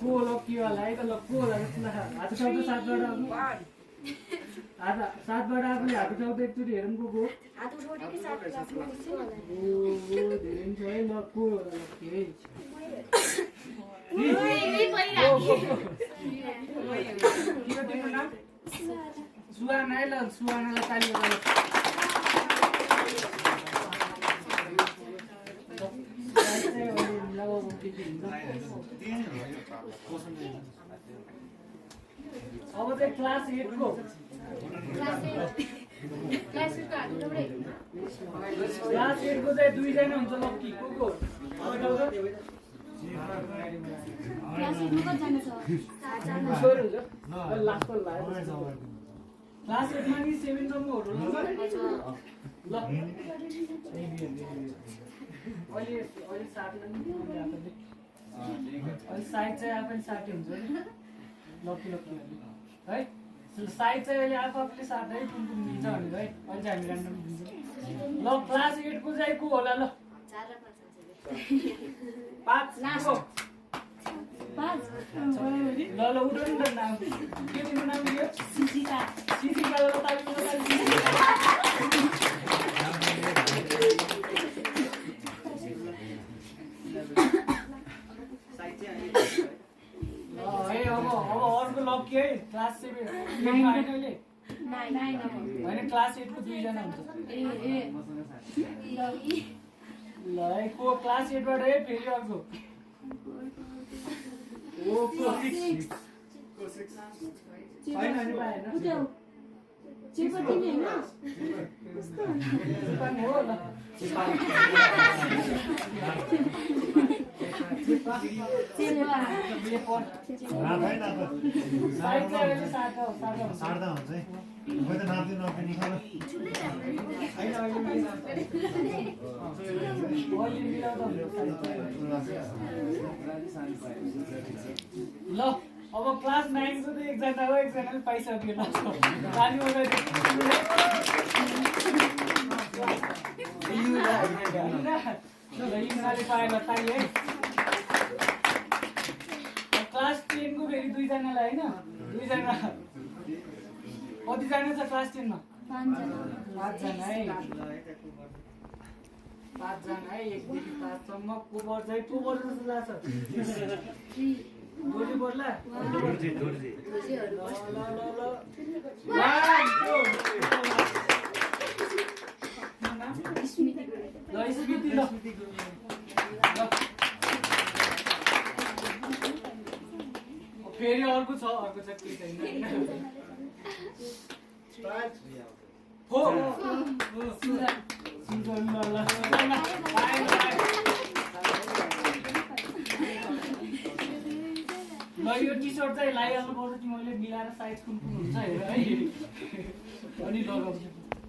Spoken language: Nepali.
को लक्की वाला है त लक्को होला जस्तो लाग्छ हात उठाउँदा सातबाट सातबाट आफूले हात उठाउँदा एकचोटि हेरौँ को हात उठाउने कि सात उठाउने धेरै छ है लक्को होला लक्की है सुहाना है ल सुहानालाई ताली बजाऊ अब चाहिँ क्लास 8 को क्लास 8 को चाहिँ दुईजना हुन्छ लक्की को क्लास 8 मा कति जना छ क्लास 8 मा नि 7 सम्महरु ल अहिले 7 मा नि अहिले साइड चाहिँ आफैले 60 हुन्छ नि लक्की है साइड चाहिँ अहिले आफूले 60 है कुन दिन्छ भने है अहिले चाहिँ हामी र्यान्डम दिन्छौँ ल क्लास 8 को चाहिँ को होला ल 4 र 5 लास्ट 5 ल उठाउनु न नाम के तिम्रो नाम के सिसिका ल ताली अब अर्को लक्की है क्लास 7 होइन अहिले 9 होइन क्लास 8 को दुईजना हुन्छ ल को क्लास 8 बाट है फेरि अर्को ओ को 6 होइन नि पाएन चिपो दिने हैन कस्तो हो ल ल अब क्लास 9 को चाहिँ एकजना हो एकजनाले पाइसक्यो ताली बजाइदिनु पाएन ताली है क्लास 10 को फेरि दुईजनालाई होइन दुईजना कतिजना छ क्लास 10 मा 5 जना है 5 जना है 1 देखि 5 सम्म को बढ्छ को बढ्छ जस्तो लाग्छ दोर्जी बोल्ला दोर्जी ल स्मृति ल फेरि अर्को छ के छैन ल यो टी सर्ट चाहिँ लगाइहाल्नु पर्छ कि मैले मिलाएर साइज कुन हुन्छ हेर है अनि लगाउँछु